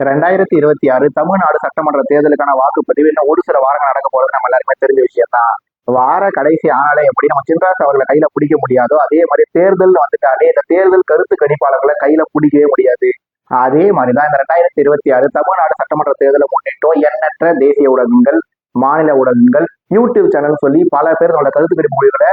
2026 தமிழ்நாடு சட்டமன்ற தேர்தலுக்கான வாக்குப்பதிவு இன்னும் ஒரு சில வாரங்கள் நடக்க போறது நம்ம எல்லாருமே தெரிஞ்ச விஷயம் தான். வார கடைசி ஆனாலே எப்படி நம்ம சின்ராஸ் அவர்களை கையில பிடிக்க முடியாதோ அதே மாதிரி தேர்தல் வந்துட்டாலே இந்த தேர்தல் கருத்து கணிப்பாளர்களை கையில பிடிக்கவே முடியாது. அதே மாதிரிதான் இந்த 2026 தமிழ்நாடு சட்டமன்ற தேர்தலை முன்னிட்டோ எண்ணற்ற தேசிய ஊடகங்கள், மாநில ஊடகங்கள், யூடியூப் சேனல் சொல்லி பல பேர் தன்னோட கருத்து கணிப்பு முடிவுகளை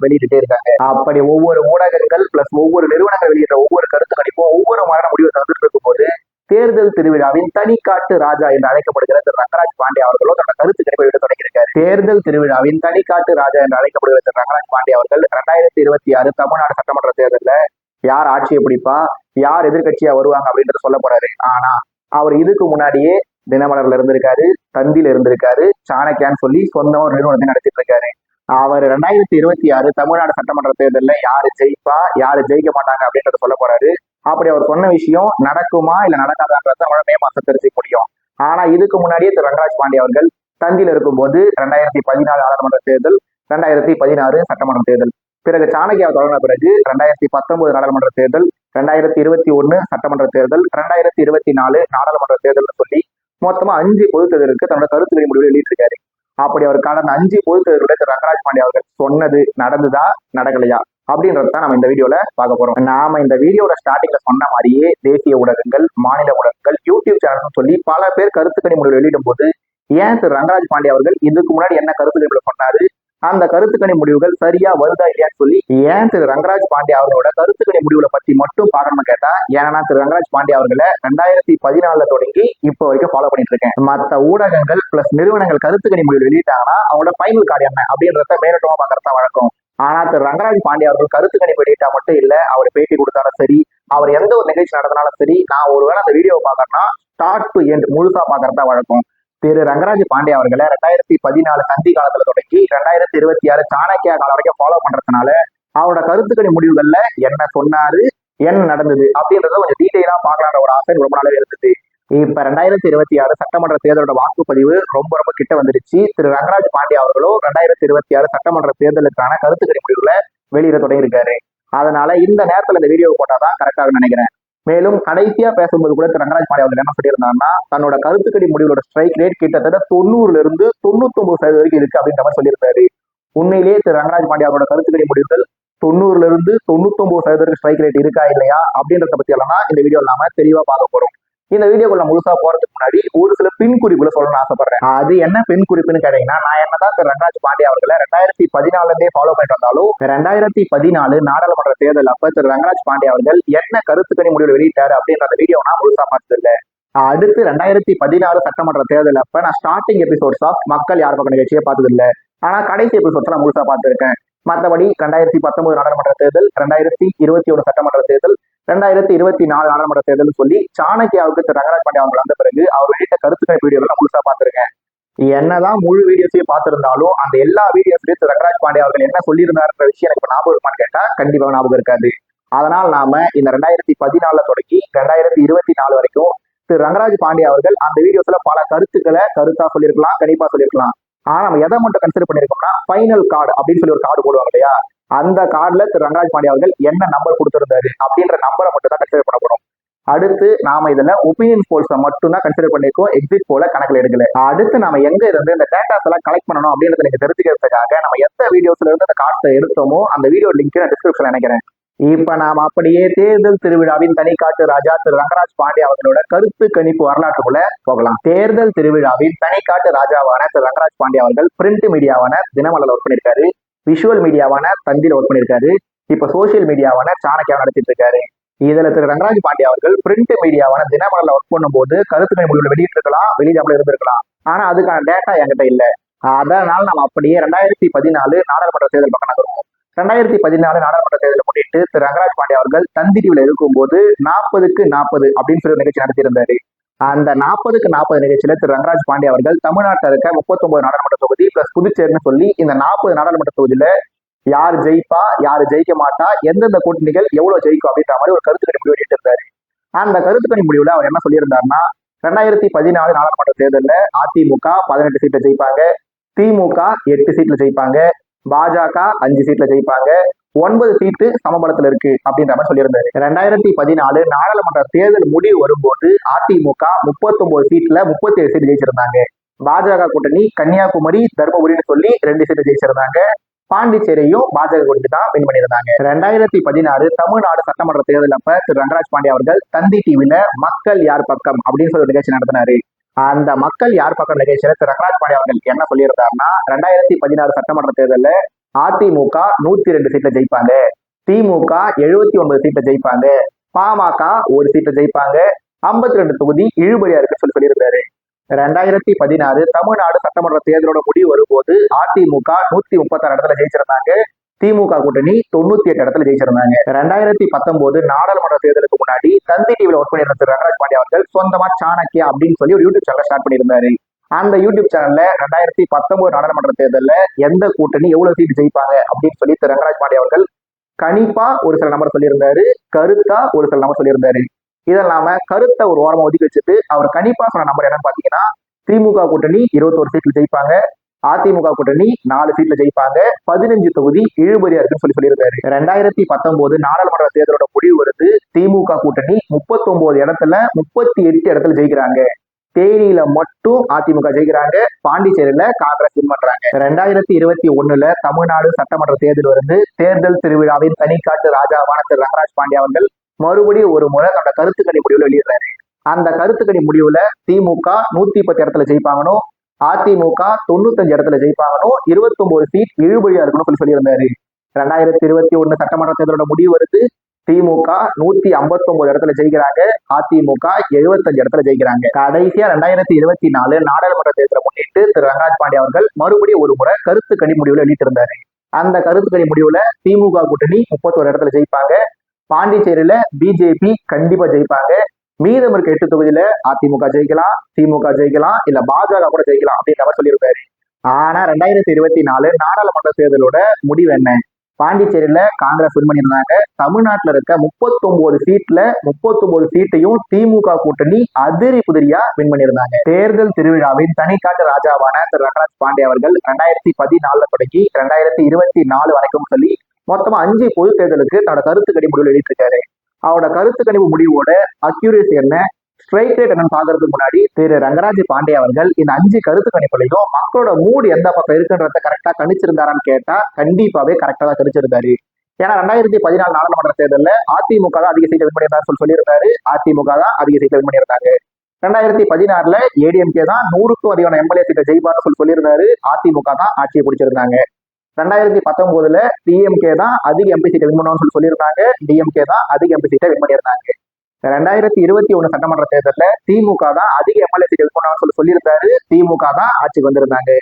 வெளியிட்டுட்டே இருக்காங்க. அப்படி ஒவ்வொரு ஊடகங்கள் பிளஸ் ஒவ்வொரு நிறுவனங்கள் வெளியிடுற ஒவ்வொரு கருத்து கணிப்பும் ஒவ்வொரு மாறான முடிவை தந்துட்டு இருக்கும் போது தேர்தல் திருவிழாவின் தனிக்காட்டு ராஜா என்று அழைக்கப்படுகிற திரு ரங்கராஜ் பாண்டே அவர்களோ தன்னோட கருத்து கணிப்பை விட தொடங்கியிருக்காரு. தேர்தல் திருவிழாவின் தனிக்காட்டு ராஜா என்று அழைக்கப்படுகிற திரு ரங்கராஜ் பாண்டே அவர்கள் 2026 தமிழ்நாடு சட்டமன்ற தேர்தலில் யார் ஆட்சியை பிடிப்பா, யார் எதிர்கட்சியா வருவாங்க அப்படின்றத சொல்ல போறாரு. ஆனா அவர் இதுக்கு முன்னாடியே தினமலர்ல இருந்திருக்காரு, தந்தியில இருந்திருக்காரு, சாணக்கியான்னு சொல்லி சொந்த ஒரு நிறுவனத்தை நடத்திட்டு இருக்காரு. அவர் 2026 தமிழ்நாடு சட்டமன்ற தேர்தலில் யாரு ஜெயிப்பா, யாரு ஜெயிக்க மாட்டாங்க அப்படின்றத சொல்ல போறாரு. அப்படி அவர் சொன்ன விஷயம் நடக்குமா இல்ல நடக்காதான்றத மே மாசம் தெரிஞ்சுக்க முடியும். ஆனா இதுக்கு முன்னாடியே திரு ரங்கராஜ் பாண்டே அவர்கள் தந்தியில இருக்கும்போது 2014 நாடாளுமன்ற தேர்தல், 2016 சட்டமன்ற தேர்தல், பிறகு சாணக்கியா தொடங்கின பிறகு 2019 நாடாளுமன்ற தேர்தல், 2021 சட்டமன்ற தேர்தல், 2024 நாடாளுமன்ற தேர்தல் சொல்லி மொத்தமா 5 பொது தேர்தலுக்கு தன்னோட கருத்து முடிவு வெளியிட்டிருக்காரு. அப்படி அவர் கடந்த 5 பொது தேர்தலுடைய திரு ரங்கராஜ் பாண்டே அவர்கள் சொன்னது நடந்துதா நடக்கலையா அப்படின்றத நம்ம இந்த வீடியோல பார்க்க போறோம். நாம இந்த வீடியோட ஸ்டார்டிங்ல சொன்ன மாதிரியே தேசிய ஊடகங்கள், மாநில ஊடகங்கள், யூடியூப் சேனல் சொல்லி பல பேர் கருத்துக்கணி முடிவு வெளியிடும் போது ஏன் திரு ரங்கராஜ் பாண்டே அவர்கள் இதுக்கு முன்னாடி என்ன கருத்துக்களை சொன்னாரு, அந்த கருத்துக்கணி முடிவுகள் சரியா வருதா இல்லையான்னு சொல்லி ஏன் திரு ரங்கராஜ் பாண்டே அவர்களோட கருத்துக்கணி முடிவுகளை பத்தி மட்டும் பார்க்கணும்னு கேட்டா, ஏன்னா திரு ரங்கராஜ் பாண்டே அவர்களை 2014 தொடங்கி இப்போ வரைக்கும் ஃபாலோ பண்ணிட்டு இருக்கேன். மற்ற ஊடகங்கள் பிளஸ் நிறுவனங்கள் கருத்துக்கணி முடிவு வெளியிட்டாங்கன்னா அவங்களோட ஃபைனல் கார்டு என்ன அப்படின்றத மேலோட்டமா பார்க்கறதா வழக்கம். ஆனா திரு ரங்கராஜ் பாண்டே அவர்கள் கருத்துக்கணி வெளியிட்டா மட்டும் இல்ல, அவர் பேட்டி கொடுத்தாலும் சரி, அவர் எந்த ஒரு நிகழ்ச்சி நடத்தினாலும் சரி, நான் ஒருவேளை அந்த வீடியோவை பார்க்கறேன்னா ஸ்டார்ட் டு எண்ட் முழுசா பார்க்கறதா வழக்கம். திரு ரங்கராஜ் பாண்டே அவர்களை 2014 தந்தி காலத்துல தொடங்கி 2026 சாணக்கியா காலம் வரைக்கும் ஃபாலோ பண்றதுனால அவரோட கருத்துக்கணி முடிவுகள்ல என்ன சொன்னாரு, என்ன நடந்தது அப்படின்றத கொஞ்சம் டீட்டெயிலா பார்க்கலான்ற ஒரு ஆசை ரொம்ப நாளாவே இருந்தது. இப்ப 2026 சட்டமன்ற தேர்தலோட வாக்குப்பதிவு ரொம்ப ரொம்ப கிட்ட வந்துருச்சு. திரு ரங்கராஜ் பாண்டே அவர்களும் 2026 சட்டமன்ற தேர்தலுக்கான கருத்துக்கணி முடிவுகளை வெளியிட தொடங்கியிருக்காரு. அதனால இந்த நேரத்துல இந்த வீடியோ போட்டாதான் கரெக்டா நினைக்கிறேன். மேலும் கடைசியா பேசும்போது கூட திரு ரங்கராஜ் பாண்டே அவர்கள் என்ன சொல்லியிருந்தாங்கன்னா, தன்னோட கருத்துக்கணி முடிவுகளோட ஸ்ட்ரைக் ரேட் கிட்டத்தட்ட 90ல இருந்து 99% வரைக்கும் இருக்கு அப்படின்ற மாதிரி சொல்லியிருக்காரு. உண்மையிலேயே திரு ரங்கராஜ் பாண்டே அவரோட கருத்துக்கணி முடிவுகள் 90ல இருந்து 99% ஸ்ட்ரைக் ரேட் இருக்கா இல்லையா அப்படின்றத பத்தி எல்லாம் இந்த வீடியோ நாம தெளிவா பார்க்க போறோம். இந்த வீடியோக்குள்ள முழுசா போறதுக்கு முன்னாடி ஒரு சில பின் குறிப்புகளை சொல்லணும்னு ஆசைப்படுறேன். அது என்ன பின் குறிப்புன்னு கேட்டீங்கன்னா, நான் என்னதான் திரு ரங்கராஜ் பாண்டே அவர்களை 2014 ஃபாலோ பண்ணிட்டு வந்தாலும் 2014 நாடாளுமன்ற தேர்தல் அப்ப திரு ரங்கராஜ் பாண்டே அவர்கள் என்ன கருத்துக்கணி முடிவு வெளியிட்டாரு அப்படின்ற அந்த வீடியோ நான் முழுசா பார்த்தது இல்லை. அடுத்து 2016 சட்டமன்ற தேர்தல் அப்ப நான் ஸ்டார்டிங் எபிசோட்ஸ் ஆஃப் மக்கள் யார் பக்கம் நிகழ்ச்சியை பார்த்தது இல்லை. ஆனா கடைசி எபிசோட்ஸ் நான் முழுசா பார்த்திருக்கேன். மற்றபடி 2019 நாடாளுமன்ற தேர்தல், 2021 சட்டமன்ற தேர்தல், 2024 நாடாளுமன்ற தேர்தல் சொல்லி சாணக்கியாவுக்கு திரு ரங்கராஜ் பாண்டே அவங்க வந்த பிறகு அவர் வெளியிட்ட கருத்துக்கள் வீடியோவில் நான் முழுசா பார்த்திருக்கேன். என்னதான் முழு வீடியோஸையும் பார்த்திருந்தாலும் அந்த எல்லா வீடியோஸ்லயும் திரு ரங்கராஜ் பாண்டே அவர்கள் என்ன சொல்லியிருந்தாருன்ற விஷயம் எனக்கு ஞாபகம் இருக்குமான்னு கேட்டா கண்டிப்பா ஞாபகம் இருக்காது. அதனால் நாம இந்த 2014 தொடங்கி 2024 வரைக்கும் திரு ரங்கராஜ் பாண்டே அவர்கள் அந்த வீடியோஸ்ல பல கருத்தா சொல்லியிருக்கலாம், கணிப்பா சொல்லியிருக்கலாம். ஆனா நம்ம எதை மட்டும் கன்சிடர் பண்ணிருக்கோம்னா ஃபைனல் கார்டு அப்படின்னு சொல்லி ஒரு கார்டு போடுவாங்க இல்லையா, அந்த கார்டுல திரு ரங்கராஜ் பாண்டே அவர்கள் என்ன நம்பர் கொடுத்திருந்தாரு அப்படின்ற நம்பரை மட்டும் தான் கன்சிடர் பண்ண போறோம். அடுத்து நாம இதுல ஒப்பீனியன் போல்ஸை மட்டும் தான் கன்சிடர் பண்ணிருக்கோம், எக்ஸிட் போல கணக்குல எடுக்கல. அடுத்து நாம எங்க இருந்து இந்த டேட்டாஸ் எல்லாம் கலெக்ட் பண்ணணும் அப்படின்றத நீங்க தெரிஞ்சுக்கிறதுக்காக நம்ம எந்த வீடியோஸ்ல இருந்து அந்த கார்ட்ஸை எடுத்தோமோ அந்த வீடியோ லிங்க் நான் டிஸ்கிரிப்ஷன்ல நினைக்கிறேன். இப்ப நாம அப்படியே தேர்தல் திருவிழாவின் தனிக்காட்டு ராஜா திரு ரங்கராஜ் பாண்டே அவர்களோட கருத்து கணிப்பு வரலாற்றுக்குள்ள போகலாம். தேர்தல் திருவிழாவின் தனிக்காட்டு ராஜாவான திரு ரங்கராஜ் பாண்டே அவர்கள் பிரிண்ட் மீடியாவான தினமலர்ல ஒர்க் பண்ணிருக்காரு, விஷுவல் மீடியாவான தந்தியில ஒர்க் பண்ணிருக்காரு, இப்ப சோசியல் மீடியாவான சாணக்கியா நடத்திட்டு இருக்காரு. இதுல திரு ரங்கராஜ் பாண்டே அவர்கள் பிரிண்ட் மீடியாவான தினமலர்ல ஒர்க் பண்ணும்போது கருத்துக்கணி முடிவுகள் வெளியிட்டிருக்கலாம், வெளியிடாமல இருந்திருக்கலாம். ஆனா அதுக்கான டேட்டா என்கிட்ட இல்ல. அதனால நம்ம அப்படியே 2014 நாடாளுமன்ற தேர்தல் பக்கம் நகருவோம். 2014 நாடாளுமன்ற தேர்தலை முன்னிட்டு திரு ரங்கராஜ் பாண்டே அவர்கள் தந்தி டிவில இருக்கும்போது 40க்கு 40 அப்படின்னு சொல்லி நிகழ்ச்சி நடத்தியிருந்தாரு. அந்த 40க்கு 40 நிகழ்ச்சியில திரு ரங்கராஜ் பாண்டே அவர்கள் தமிழ்நாட்டில் இருக்க 39 நாடாளுமன்ற தொகுதி பிளஸ் புதுச்சேரின்னு சொல்லி இந்த 40 நாடாளுமன்ற தொகுதியில யார் ஜெயிப்பா, யாரு ஜெயிக்க மாட்டா, எந்தெந்த கூட்டணிகள் எவ்வளவு ஜெயிக்கும் அப்படின்ற மாதிரி ஒரு கருத்துக்கணி முடிவு வெளியிட்டிருந்தாரு. அந்த கருத்துக்கணி முடிவுல அவர் என்ன சொல்லியிருந்தாருன்னா, 2014 நாடாளுமன்ற தேர்தலில் அதிமுக 18 சீட்ல ஜெயிப்பாங்க, திமுக 8 சீட்ல ஜெயிப்பாங்க, பாஜக 5 சீட்ல ஜெயிப்பாங்க, 9 சீட்டு சமபலத்துல இருக்கு அப்படின்ற மாதிரி சொல்லியிருந்தாரு. 2014 நாடாளுமன்ற தேர்தல் முடிவு வரும்போது அதிமுக 39 சீட்ல 37 சீட் ஜெயிச்சிருந்தாங்க. பாஜக கூட்டணி கன்னியாகுமரி, தர்மபுரின்னு சொல்லி 2 சீட்டு ஜெயிச்சிருந்தாங்க. பாண்டிச்சேரியும் பாஜக கூட்டணி தான் வின் பண்ணியிருந்தாங்க. 2016 தமிழ்நாடு சட்டமன்ற தேர்தல் அப்ப திரு ரங்கராஜ் பாண்டே அவர்கள் தந்தி டிவில மக்கள் யார் பக்கம் அப்படின்னு சொல்லி நிகழ்ச்சி நடத்தினாரு. அந்த மக்கள் யார் பக்கம் நிகழ்ச்சியில திரு ரங்கராஜ் பாண்டே அவர்கள் என்ன சொல்லியிருந்தாருன்னா, 2016 சட்டமன்ற தேர்தல்ல அதிமுக 102 சீட்ல ஜெயிப்பாங்க, திமுக 79 சீட்ல ஜெயிப்பாங்க, பாமக 1 சீட்ல ஜெயிப்பாங்க, 52 தொகுதி இழுபறியா இருக்குன்னு சொல்லியிருந்தாரு. 2016 தமிழ்நாடு சட்டமன்ற தேர்தலோட முடிவு வரும்போது அதிமுக 136 இடத்துல ஜெயிச்சிருந்தாங்க, திமுக கூட்டணி 98 இடத்துல ஜெயிச்சிருந்தாங்க. 2019 நாடாளுமன்ற தேர்தலுக்கு முன்னாடி தந்தி டிவில ஒர்க் பண்ணியிருந்த திரு ரங்கராஜ் பாண்டே அவர்கள் சொந்தமா சாணக்கியா அப்படின்னு சொல்லி ஒரு யூடியூப் சேனல் ஸ்டார்ட் பண்ணியிருந்தாரு. அந்த யூடியூப் சேனல்ல 2019 நாடாளுமன்ற தேர்தல்ல எந்த கூட்டணி எவ்வளவு சீட் ஜெயிப்பாங்க அப்படின்னு சொல்லி திரு ரங்கராஜ் பாண்டே அவர்கள் கணிப்பா ஒரு சில நம்பர் சொல்லியிருந்தாரு, கருத்தா ஒரு சில நம்பர் சொல்லியிருந்தாரு. இதெல்லாம கருத்தை ஒரு ஓரமா ஒதுக்கி வச்சுட்டு அவர் கணிப்பா சொன்ன நம்பர் என்னன்னு பாத்தீங்கன்னா, திமுக கூட்டணி 21 சீட்ல ஜெயிப்பாங்க, அதிமுக கூட்டணி 4 சீட்ல ஜெயிப்பாங்க, 15 தொகுதி இழுபறியா இருக்குன்னு சொல்லியிருக்காரு. 2019 நாடாளுமன்ற தேர்தலோட முடிவு வருது. திமுக கூட்டணி 39 இடத்துல 38 இடத்துல ஜெயிக்கிறாங்க. தேனியில மட்டும் அதிமுக ஜெயிக்கிறாங்க, பாண்டிச்சேரியில காங்கிரஸ் வின் பண்றாங்க. 2021 தமிழ்நாடு சட்டமன்ற தேர்தல் வருது. தேர்தல் திருவிழாவின் தனிக்காட்டு ராஜாவான திரு ரங்கராஜ் பாண்டே அவர்கள் மறுபடியும் ஒரு முறை தன்னோட கருத்து கணி முடிவுல வெளியிடுறாரு. அந்த கருத்து கணி முடிவுல திமுக 110 இடத்துல ஜெயிப்பாங்கன்னு, அதிமுக 95 இடத்துல ஜெயிப்பாங்கன்னு, 29 சீட் இழுபறியா இருக்கணும்னு சொல்லியிருந்தாரு. 2021 சட்டமன்ற தேர்தலோட முடிவு வருது. திமுக 159 இடத்துல ஜெயிக்கிறாங்க, அதிமுக 75 இடத்துல ஜெயிக்கிறாங்க. கடைசியா 2024 நாடாளுமன்ற தேர்தலை முன்னிட்டு திரு ரங்கராஜ் பாண்டே அவர்கள் மறுபடியும் ஒரு முறை கருத்து கணி முடிவுல வெளியிட்டு இருந்தாரு. அந்த கருத்து கணி முடிவுல திமுக கூட்டணி 31 இடத்துல ஜெயிப்பாங்க, பாண்டிச்சேரியில பிஜேபி கண்டிப்பா ஜெயிப்பாங்க, மீதம் இருக்க 8 தொகுதியில அதிமுக ஜெயிக்கலாம், திமுக ஜெயிக்கலாம், இல்ல பாஜக கூட ஜெயிக்கலாம் அப்படின்ற மாதிரி சொல்லியிருக்காரு. ஆனா 2024 நாடாளுமன்ற தேர்தலோட முடிவு என்ன? பாண்டிச்சேரியில காங்கிரஸ் வின் பண்ணியிருந்தாங்க. தமிழ்நாட்டுல இருக்க 39 சீட்ல 39 சீட்டையும் திமுக கூட்டணி அதிரி புதிரியா வின் பண்ணியிருந்தாங்க. தேர்தல் திருவிழாவின் தனிக்காட்டு ராஜாவான திரு ரங்கராஜ் பாண்டே அவர்கள் 2014 தொடங்கி 2024 வரைக்கும் சொல்லி மொத்தமா 5 பொது தேர்தலுக்கு தன்னோட கருத்து கணிப்பு முடிவு எழுதிட்டு அவரோட கருத்து கணிப்பு முடிவோட அக்யூரேசி என்ன, ஸ்ட்ரைக் ரேட் என்னன்னு பாக்குறதுக்கு முன்னாடி திரு ரங்கராஜ் பாண்டே அவர்கள் இந்த 5 கருத்து கணிப்புலையும் மக்களோட மூடு எந்த பக்கம் இருக்குன்றத கரெக்டா கணிச்சிருந்தாரான்னு கேட்டா கண்டிப்பாவே கரெக்டா தான் கணிச்சிருந்தாரு. ஏன்னா 2014 நாடாளுமன்ற தேர்தலில் அதிமுக தான் அதிக சீட்டை வின் பண்ணியிருந்தாரு சொல்லியிருந்தாரு, அதிமுக தான் அதிக சீட்டை வின் பண்ணியிருந்தாங்க. 2016 ஏடிஎம்கே தான் 100க்கும் அதிகமான எம்எல்ஏ சீட்டை ஜெயிப்பார்னு சொல்லியிருந்தாரு, அதிமுக தான் ஆட்சியை பிடிச்சிருந்தாங்க. 2019 டிஎம்கே தான் அதிக எம்பி சீட்டை வின் பண்ணுவான்னு சொல்லியிருந்தாங்க, டிஎம்கே தான் அதிக எம்பி சீட்டை வின் பண்ணியிருந்தாங்க. 2021 சட்டமன்ற தேர்தலில் திமுக தான் அதிக எம்எல்ஏ சீட்டை வின் பண்ணுவான்னு சொல்லியிருந்தாரு, திமுக தான் ஆட்சிக்கு வந்திருந்தாங்க.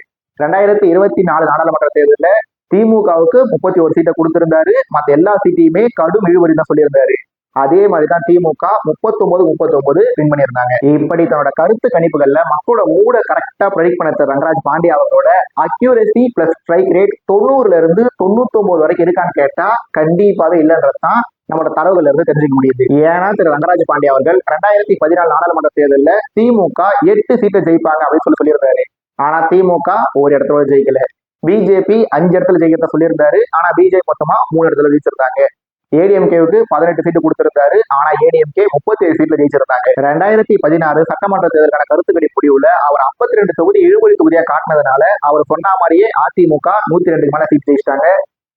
2024 நாடாளுமன்ற தேர்தலில் திமுகவுக்கு 31 சீட்டை கொடுத்திருந்தாரு, மற்ற எல்லா சீட்டையுமே கடும் இழுபறி தான் சொல்லியிருந்தாரு. அதே மாதிரிதான் திமுக 39 வின் பண்ணியிருந்தாங்க. இப்படி தன்னோட கருத்து கணிப்புகள்ல மக்களோட மூட கரெக்டா ப்ரெடிக்ட் பண்ண ரங்கராஜ் பாண்டே அவரோட அக்யூரசி பிளஸ் ஸ்ட்ரைக் ரேட் 90ல இருந்து 99 வரைக்கும் இருக்கான்னு கேட்டா கண்டிப்பாவே இல்லைன்றதுதான் நம்மளோட தரவுகள்ல இருந்து தெரிஞ்சுக்க முடியுது. ஏன்னா திரு ரங்கராஜ் பாண்டே அவர்கள் 2014 நாடாளுமன்ற தேர்தலில் திமுக 8 சீட்டை ஜெயிப்பாங்க அப்படின்னு சொல்லியிருந்தாரு. ஆனா திமுக ஒரு இடத்துல ஜெயிக்கல. பிஜேபி 5 இடத்துல ஜெயிக்கிறத சொல்லியிருந்தாரு, ஆனா பிஜேபி மொத்தமா 3 இடத்துல ஜெயிச்சிருந்தாங்க. ஏடிஎம்கேவுக்கு 18 சீட்டு கொடுத்திருந்தாரு, ஆனா ஏடிஎம்கே 37 சீட்ல ஜெயிச்சிருந்தாங்க. 2016 சட்டமன்ற தேர்தலுக்கான கருத்து கணிப்பு முடிவுல அவர் 52 தொகுதி இழுபறி தொகுதியா காட்டினதுனால அவர் சொன்ன மாதிரியே அதிமுக 102 மேல சீட் ஜெயிச்சிட்டாங்க,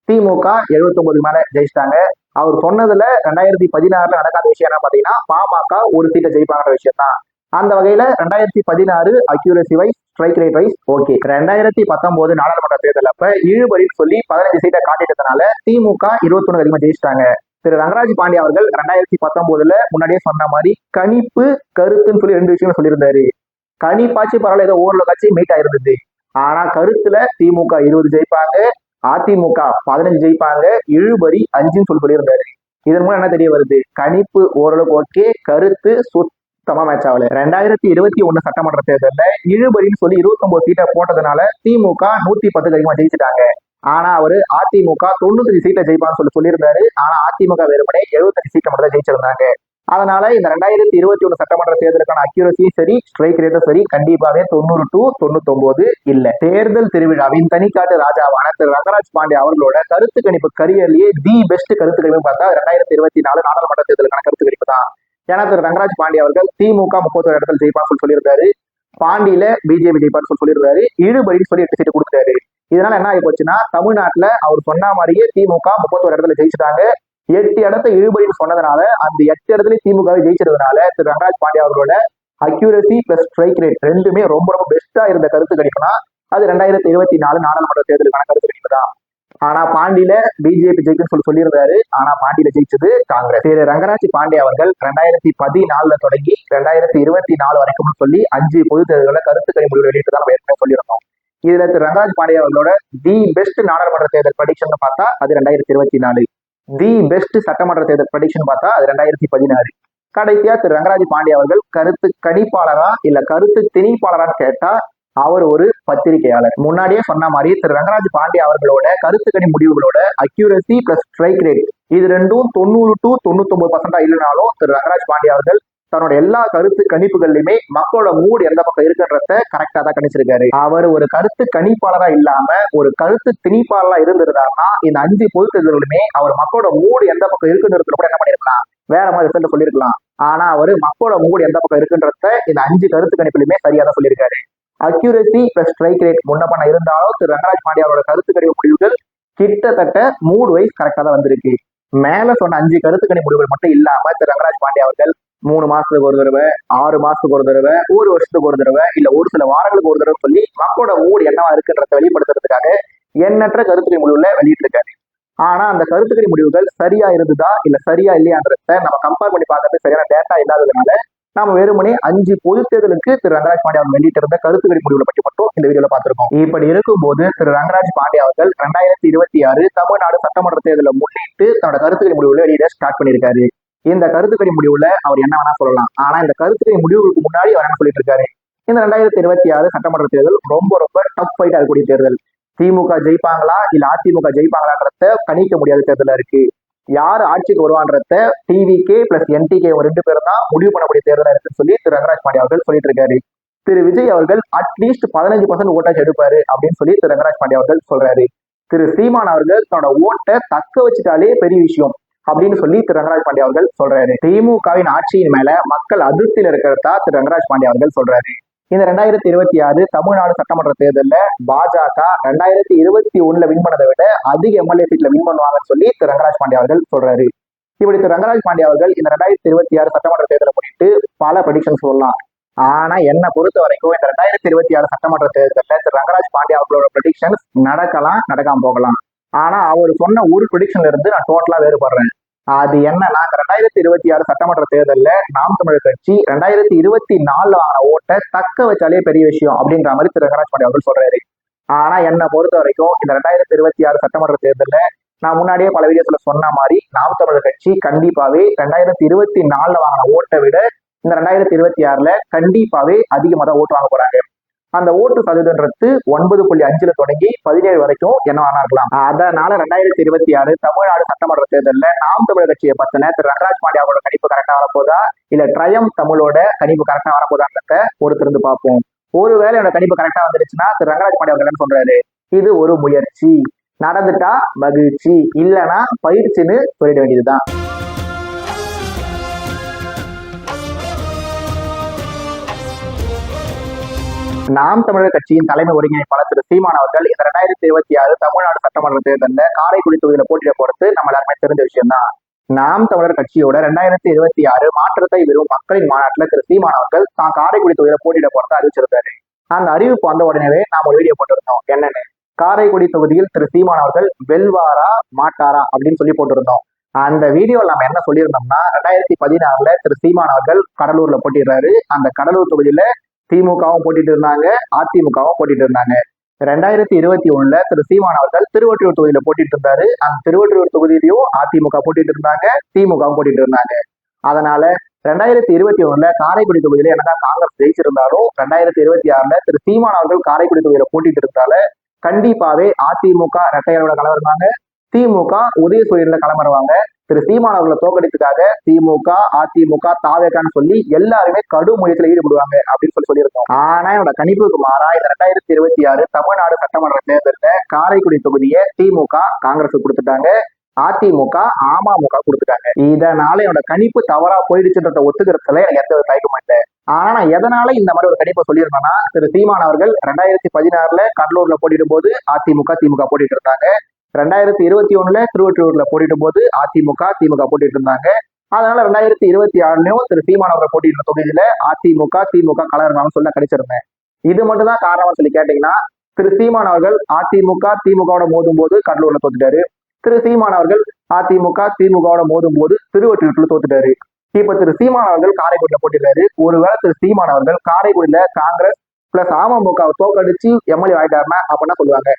திமுக 79 மேல ஜெயிச்சிட்டாங்க. அவர் சொன்னதுல 2016 நடக்காத விஷயம் என்ன பாத்தீங்கன்னா பாமக ஒரு சீட்டை ஜெயிப்பாங்கிற விஷயம் தான். அந்த வகையில 2016 accuracy wise strike rate wise okay. 2019 நாடாளுமன்ற தேர்தல் அப்ப இழுபறின்னு சொல்லி 15 சீட்டை காட்டிட்டதுனால திமுக 21 அதிகமா ஜெயிச்சிட்டாங்க. திரு ரங்கராஜ் பாண்டே அவர்கள் 2019 முன்னாடியே சொன்ன மாதிரி கணிப்பு கருத்துன்னு சொல்லி 2 விஷயங்கள் சொல்லியிருந்தாரு. கணிப்பாச்சு பரவாயில்ல, ஏதோ ஓரளவுக்காச்சு மீட் ஆயிருந்தது. ஆனா கருத்துல திமுக 20 ஜெயிப்பாங்க, அதிமுக 15 ஜெயிப்பாங்க, இழுபறி 5ன்னு சொல்லியிருந்தாரு. இதன் மூலம் என்ன தெரிய வருது? கணிப்பு ஓரளவுக்கு ஓகே, கருத்து சுத்தமா மேட்ச் ஆகல. 2021 சட்டமன்ற தேர்தலில் இழுபறின்னு சொல்லி 29 சீட்டை போட்டதுனால திமுக 110 அதிகமா ஜெயிச்சிட்டாங்க. ஆனா அவரு அதிமுக 95 சீட்டை ஜெயிப்பான்னு சொல்லியிருந்தாரு, ஆனா அதிமுக வெறுமனே 75 சீட்டை மட்டும் தான் ஜெயிச்சிருந்தாங்க. அதனால இந்த 2021 சட்டமன்ற தேர்தலுக்கான அக்யூரசியும் சரி, ஸ்ட்ரைக் ரேட்டும் சரி, கண்டிப்பாவே 90 to 99 இல்ல. தேர்தல் திருவிழாவின் தனிக்காட்டு ராஜாவான திரு ரங்கராஜ் பாண்டே அவர்களோட கருத்து கணிப்பு கரியர்லயே தி பெஸ்ட் கருத்து கணிப்பு பார்த்தா 2024 நாடாளுமன்ற தேர்தலுக்கான கருத்து கணிப்பு தான். ஏன்னா திரு ரங்கராஜ் பாண்டே அவர்கள் திமுக 31 இடத்துல ஜெயிப்பான்னு சொல்லியிருந்தாரு, பாண்டியில பிஜேபி ஜெயிப்பான்னு சொல்லியிருந்தாரு, இழுபடின்னு சொல்லி 8 சீட்டு கொடுத்தாரு. இதனால என்ன ஆகி போச்சுன்னா, தமிழ்நாட்டுல அவர் சொன்ன மாதிரியே திமுக 31 இடத்துல ஜெயிச்சுட்டாங்க. 8 இடத்த இழுபடின்னு சொன்னதுனால அந்த 8 இடத்துல திமுகவை ஜெயிச்சதுனால திரு ரங்கராஜ் பாண்டே அவர்களோட அக்யூரசி பிளஸ் ஸ்ட்ரைக் ரேட் ரெண்டுமே ரொம்ப ரொம்ப பெஸ்டா இருந்த கருத்து கணிப்புனா அது 2024 நாடாளுமன்ற தேர்தலுக்கான கருத்து கணிப்பு தான். ஆனா பாண்டியில பிஜேபி ஜெயிக்குன்னு சொல்லியிருந்தாரு, ஆனா பாண்டியில ஜெயிச்சது காங்கிரஸ். திரு ரங்கராஜ் பாண்டே அவர்கள் 2014 தொடங்கி 2024 வரைக்கும் சொல்லி 5 பொது தேர்தல்களை கருத்து கணிப்பு வெளியிட்டு தான் ஏற்கனவே சொல்லியிருந்தோம். இதுல திரு ரங்கராஜ் பாண்டே அவர்களோட தி பெஸ்ட் நாடாளுமன்ற தேர்தல் ப்ரெடிக்ஷன் பார்த்தா அது 2024. தி பெஸ்ட் சட்டமன்ற தேர்தல் ப்ரெடிக்ஷன் பார்த்தா அது 2016. கடைசியா திரு ரங்கராஜ் பாண்டே அவர்கள் கருத்து கணிப்பாளரா இல்ல கருத்து திணிப்பாளரான்னு கேட்டா அவர் ஒரு பத்திரிகையாளர். முன்னாடியே சொன்ன மாதிரி திரு ரங்கராஜ் பாண்டே அவர்களோட கருத்து கணி முடிவுகளோட அக்யூரசி பிளஸ் ஸ்ட்ரைக் ரேட் இது ரெண்டும் 90 to 99% இல்லைனாலும் திரு ரங்கராஜ் பாண்டே அவர்கள் தன்னோட எல்லா கருத்து கணிப்புகள்லயுமே மக்களோட மூடு எந்த பக்கம் இருக்குன்றத கரெக்டா தான் கணிச்சிருக்காரு. அவர் ஒரு கருத்து கணிப்பாளரா இல்லாம ஒரு கருத்து திணிப்பாளரா இருந்திருந்தாருன்னா இந்த 5 பொது தேர்தலுமே அவர் மக்களோட மூடு எந்த பக்கம் இருக்குன்றதுல கூட என்ன பண்ணிருக்கலாம், வேற மாதிரி ரிசல்ட் சொல்லியிருக்கலாம். ஆனா அவர் மக்களோட மூடு எந்த பக்கம் இருக்குன்றத இந்த 5 கருத்து கணிப்புலையுமே சரியா தான் சொல்லியிருக்காரு. அக்யூரசி பிளஸ் ஸ்ட்ரைக் ரேட் முன்ன பண்ண இருந்தாலும் திரு ரங்கராஜ் பாண்டே அவரோட கருத்து கணிப்பு முடிவுகள் கிட்டத்தட்ட மூட் வைஸ் கரெக்டா தான் வந்திருக்கு. மேல சொன்ன 5 கருத்து கணிப்பு முடிவுகள் மட்டும் இல்லாம திரு ரங்கராஜ் பாண்டே அவர்கள் 3 மாசத்துக்கு ஒரு தடவை, 6 மாசத்துக்கு ஒரு தடவை, 1 வருஷத்துக்கு ஒரு தடவை, இல்ல ஒரு சில வாரங்களுக்கு ஒரு தடவை சொல்லி மக்களோட மூடு என்னவா இருக்குன்றத வெளிப்படுத்துறதுக்காக எண்ணற்ற கருத்துக்கணி முடிவுல வெளியிட்டு இருக்காரு. ஆனா அந்த கருத்துக்கணி முடிவுகள் சரியா இருந்ததா இல்ல சரியா இல்லையான்றத நம்ம கம்பேர் பண்ணி பார்க்கறது சரியான டேட்டா இல்லாததுனால நாம வெறுமனே 5 பொது தேர்தலுக்கு திரு ரங்கராஜ் பாண்டே அவர் வெளியிட்டு இருந்த கருத்துக்கணி முடிவுகளை பற்றி மட்டும் இந்த வீடியோல பார்த்திருக்கோம். இப்படி இருக்கும்போது திரு ரங்கராஜ் பாண்டே அவர்கள் 2026 தமிழ்நாடு சட்டமன்ற தேர்தலை முன்னிட்டு தன்னோட கருத்துக்கணி முடிவுகளை வெளியிட ஸ்டார்ட் பண்ணியிருக்காரு. இந்த கருத்துக்கணி முடிவுல அவர் என்ன வேணா சொல்லலாம், ஆனா இந்த கருத்துக்கணி முடிவுகளுக்கு முன்னாடி அவர் என்ன சொல்லிட்டு இருக்காரு, இந்த 2026 சட்டமன்ற தேர்தல் ரொம்ப ரொம்ப டஃப் ஃபைட் ஆகக்கூடிய தேர்தல். திமுக ஜெயிப்பாங்களா இல்ல அதிமுக ஜெயிப்பாங்களான்றத கணிக்க முடியாத தேர்தலா இருக்கு. யார் ஆட்சிக்கு வருவான்றத டிவிகே பிளஸ் என்டிகே 2 பேரும் தான் முடிவு பண்ணக்கூடிய தேர்தலா இருக்குன்னு சொல்லி திரு ரங்கராஜ் பாண்டே அவர்கள் சொல்லிட்டு இருக்காரு. திரு விஜய் அவர்கள் அட்லீஸ்ட் 15% ஓட்டாச்சு எடுப்பாரு அப்படின்னு சொல்லி திரு ரங்கராஜ் பாண்டே அவர்கள் சொல்றாரு. திரு சீமான் அவர்கள் தன்னோட ஓட்டை தக்க வச்சுட்டாலே பெரிய விஷயம் அப்படின்னு சொல்லி திரு ரங்கராஜ் பாண்டே அவர்கள் சொல்றாரு. திமுகவின் ஆட்சியின் மேல மக்கள் அதிருப்தியில் இருக்கிறதா திரு ரங்கராஜ் பாண்டே அவர்கள் சொல்றாரு. இந்த 2026 தமிழ்நாடு சட்டமன்ற தேர்தலில் பாஜக 2021 வின் பண்ணதை விட அதிக எம்எல்ஏ சீட்ல வின் பண்ணுவாங்கன்னு சொல்லி திரு ரங்கராஜ் பாண்டே அவர்கள் சொல்றாரு. இப்படி திரு ரங்கராஜ் பாண்டே அவர்கள் இந்த 2026 சட்டமன்ற தேர்தலை முன்னிட்டு பல ப்ரெடிக்ஷன் சொல்லலாம். ஆனா என்ன பொறுத்த வரைக்கும் இந்த 2026 சட்டமன்ற தேர்தலில் திரு ரங்கராஜ் பாண்டே அவர்களோட ப்ரெடிக்ஷன்ஸ் நடக்கலாம், நடக்காம போகலாம். ஆனா அவர் சொன்ன ஒரு ப்ரெடிக்ஷன்ல இருந்து நான் டோட்டலா வேறுபடுறேன். அது என்னன்னா 2026 சட்டமன்ற தேர்தலில் நாம் தமிழர் கட்சி 2024 ஆன ஓட்டை தக்க வச்சாலே பெரிய விஷயம் அப்படின்ற மாதிரி திரு ரங்கராஜ் பாண்டே அவர்கள் சொல்றாரு. ஆனா என்னை பொறுத்த வரைக்கும் இந்த 2026 சட்டமன்ற தேர்தலில் நான் முன்னாடியே பல வீடியோஸ்ல சொன்ன மாதிரி நாம் தமிழர் கட்சி கண்டிப்பாவே 2024 வாங்கின ஓட்டை விட இந்த 2026 கண்டிப்பாவே அதிகமாக தான் ஓட்டு வாங்க போறாங்க. அந்த ஓட்டு சதவீதம்ன்றது 9.5 தொடங்கி 17 வரைக்கும் என்னவானா இருக்கலாம். அதனால 2026 தமிழ்நாடு சட்டமன்ற தேர்தலில் நாம் தமிழர் கட்சியை பத்தின திரு ரங்கராஜ் பாண்டே அவரோட கணிப்பு கரெக்டா வரப்போதா இல்ல ட்ரயம் தமிழோட கணிப்பு கரெக்டா வரப்போதான்றத பொறுத்திருந்து பார்ப்போம். ஒருவேளை என்னோட கணிப்பு கரெக்டா வந்துருச்சுன்னா திரு ரங்கராஜ் பாண்டே அவர்கள் என்ன சொல்றாரு, இது ஒரு முயற்சி, நடந்துட்டா மகிழ்ச்சி, இல்லைன்னா பயிற்சின்னு சொல்லிட வேண்டியதுதான். நாம் தமிழர் கட்சியின் தலைமை ஒருங்கிணைப்பாளர் திரு சீமான் அவர்கள் இந்த 2026 தமிழ்நாடு சட்டமன்ற தேர்தலில் காரைக்குடி தொகுதியில போட்டியிட போறது நம்ம எல்லாருமே தெரிஞ்ச விஷயம் தான். நாம் தமிழர் கட்சியோட 2026 மாற்றத்தை விரும்பும் மக்களின் மாநாட்டில் திரு சீமான் அவர்கள் தான் காரைக்குடி தொகுதியில போட்டியிட போறதை அறிவிச்சிருந்தாரு. அந்த அறிவிப்பு வந்த உடனே நாம ஒரு வீடியோ போட்டிருந்தோம். என்னன்னு, காரைக்குடி தொகுதியில் திரு சீமான் அவர்கள் வெல்வாரா மாட்டாரா அப்படின்னு சொல்லி போட்டிருந்தோம். அந்த வீடியோவில் நம்ம என்ன சொல்லியிருந்தோம்னா 2016 திரு சீமான் அவர்கள் கடலூர்ல போட்டிடுறாரு. அந்த கடலூர் தொகுதியில திமுகவும் போட்டிட்டு இருந்தாங்க, அதிமுகவும் போட்டிட்டு இருந்தாங்க. 2021 திரு சீமான் அவர்கள் திருவொற்றியூர் தொகுதியில போட்டிட்டு இருந்தாரு. அந்த திருவொற்றியூர் தொகுதியிலையும் அதிமுக போட்டிட்டு இருந்தாங்க, திமுகவும் போட்டிட்டு இருந்தாங்க. அதனால 2021 காரைக்குடி தொகுதியில என்னதான் காங்கிரஸ் ஜெயிச்சிருந்தாலும் 2026 திரு சீமான் அவர்கள் காரைக்குடி தொகுதியில போட்டிட்டு இருந்தால கண்டிப்பாவே அதிமுக இரட்டையரோட களம் இருந்தாங்க, திமுக உதயசூரியன்ல களம் வருவாங்க. திரு சீமான் அவர்களை தோக்கடித்துக்காக திமுக, அதிமுக, தாவேகான்னு சொல்லி எல்லாருமே கடும் முயற்சியில் ஈடுபடுவாங்க அப்படின்னு சொல்லியிருக்கோம். ஆனா என்னோட கணிப்புக்கு மாறா இந்த 2026 தமிழ்நாடு சட்டமன்ற தேர்தலில் காரைக்குடி தொகுதியை திமுக காங்கிரஸ் கொடுத்துட்டாங்க, அதிமுக அமமுக கொடுத்துட்டாங்க. இதனால என்னோட கணிப்பு தவறா போயிடுச்சுன்றத ஒத்துக்கிறதுல எனக்கு எந்த ஒரு தயக்கமும் இல்லை. ஆனா நான் எதனால இந்த மாதிரி ஒரு கணிப்பை சொல்லியிருந்தேன்னா, திரு சீமான் அவர்கள் 2016 கடலூர்ல போட்டிடும் போது அதிமுக திமுக போட்டிட்டு இருந்தாங்க. 2021 திருவொற்றியூர்ல போட்டிடும் போது அதிமுக திமுக போட்டிட்டு இருந்தாங்க. அதனால 2026 திரு சீமான் அவர்கள் போட்டியிட்ட தொகுதியில அதிமுக திமுக கலர்னாலும் சொல்ல கிடைச்சிருந்தேன். இது மட்டும் தான் காரணம் சொல்லி கேட்டீங்கன்னா, திரு சீமான் அவர்கள் அதிமுக திமுகவோட மோதும் போது கடலூர்ல தோத்துட்டாரு. திரு சீமான் அவர்கள் அதிமுக திமுகவோட மோதும் போது திருவொற்றியூர்ல தோத்துட்டாரு. இப்ப திரு சீமான் அவர்கள் காரைக்குடியில போட்டிடுறாரு. ஒருவேளை திரு சீமான் அவர்கள் காரைக்குடியில காங்கிரஸ் பிளஸ் அமமுக தோக்கடிச்சு எம்எல்ஏ ஆயிட்டாருன்னா அப்ப என்ன சொல்லுவாங்க?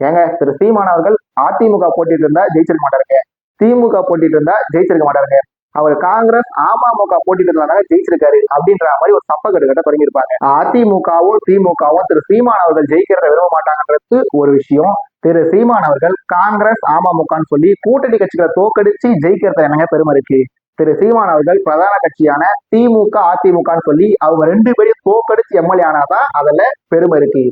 ஏங்க, திரு சீமான் அவர்கள் அதிமுக போட்டிட்டு இருந்தா ஜெயிச்சிருக்க மாட்டாருங்க, திமுக போட்டிட்டு இருந்தா ஜெயிச்சிருக்க மாட்டாருங்க, அவர் காங்கிரஸ் அமமுக போட்டிட்டு இருந்தாங்க ஜெயிச்சிருக்காரு அப்படின்ற மாதிரி ஒரு சப்பக்கட்டு கட்ட தொடங்கியிருப்பாங்க. அதிமுகவும் திமுகவும் திரு சீமான் அவர்கள் ஜெயிக்கிறத விரும்ப மாட்டாங்கன்றது ஒரு விஷயம். திரு சீமான் அவர்கள் காங்கிரஸ் அமமுகன்னு சொல்லி கூட்டணி கட்சிகளை தோக்கடிச்சு ஜெயிக்கிறத என்னங்க பெருமை இருக்கு? திரு சீமான் அவர்கள் பிரதான கட்சியான திமுக அதிமுகன்னு சொல்லி அவங்க 2 பேரையும் தோக்கடிச்சு எம்எல்ஏ ஆனாதான் அதுல பெருமை இருக்கு.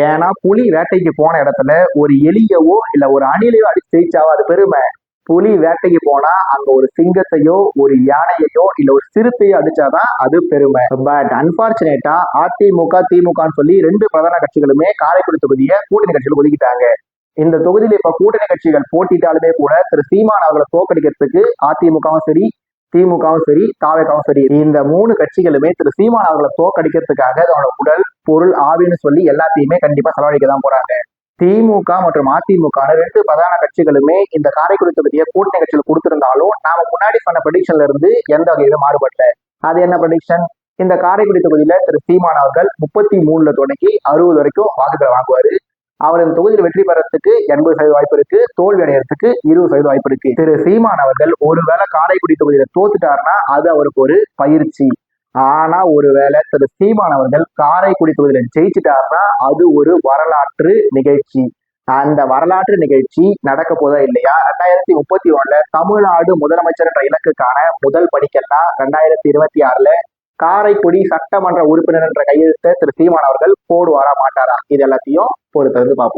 ஏன்னா புலி வேட்டைக்கு போன இடத்துல ஒரு எலியவோ இல்ல ஒரு அணிலையோ அடிச்சு ஜெயிச்சாவோ அது பெருமை. புலி வேட்டைக்கு போனா அங்க ஒரு சிங்கத்தையோ ஒரு யானையையோ இல்ல ஒரு சிறுத்தையோ அடிச்சாதான் அது பெருமை. பட் அன்பார்ச்சுனேட்டா அதிமுக திமுகன்னு சொல்லி 2 பிரதான கட்சிகளுமே காரைக்குடி தொகுதியை கூட்டணி கட்சிகள் ஒதுக்கிட்டாங்க. இந்த தொகுதியில இப்ப கூட்டணி கட்சிகள் போட்டிட்டாலுமே கூட திரு சீமான் அவர்களை தோக்கடிக்கிறதுக்கு அதிமுகவும் சரி திமுகவும் சரி தாவேகாவும் சரி இந்த 3 கட்சிகளுமே திரு சீமான் அவர்களை தோக்கடிக்கிறதுக்காக அதோட உடல் பொருள் ஆவின்னு சொல்லி எல்லாத்தையுமே கண்டிப்பா செலவழிக்க தான் போறாங்க. திமுக மற்றும் அதிமுக 2 பிரதான கட்சிகளுமே இந்த காரைக்குடி தொகுதியை கூட்டணி கட்சிகள் கொடுத்திருந்தாலும் நாம முன்னாடி சொன்ன ப்ரெடிக்ஷன்ல இருந்து எந்த வகையிலும் மாறுபடல. அது என்ன ப்ரெடிக்ஷன்? இந்த காரைக்குடி தொகுதியில திரு சீமான் அவர்கள் 33 தொடங்கி 60 வரைக்கும் வாக்குகளை வாங்குவாரு. அவர் இந்த தொகுதியில் வெற்றி பெறத்துக்கு 80% வாய்ப்பு இருக்கு, தோல்வி அடையறதுக்கு 20% வாய்ப்பு இருக்கு. திரு சீமான் அவர்கள் ஒருவேளை காரைக்குடி தொகுதியில தோத்துட்டாருன்னா அது அவருக்கு ஒரு பயிற்சி. ஆனா ஒருவேளை திரு சீமான் அவர்கள் காரைக்குடி தொகுதியில ஜெயிச்சுட்டாருன்னா அது ஒரு வரலாற்று நிகழ்ச்சி. அந்த வரலாற்று நிகழ்ச்சி நடக்க போதா இல்லையா? 2031 தமிழ்நாடு முதலமைச்சர் என்ற இலக்குக்கான முதல் படிக்கல்லாம் 2026 காரைக்குடி சட்டமன்ற உறுப்பினர் என்ற கையெழுத்தை திரு சீமான் அவர்கள் போடுவாரா மாட்டாரா? இது எல்லாத்தையும் பொறுத்தது பார்ப்போம்.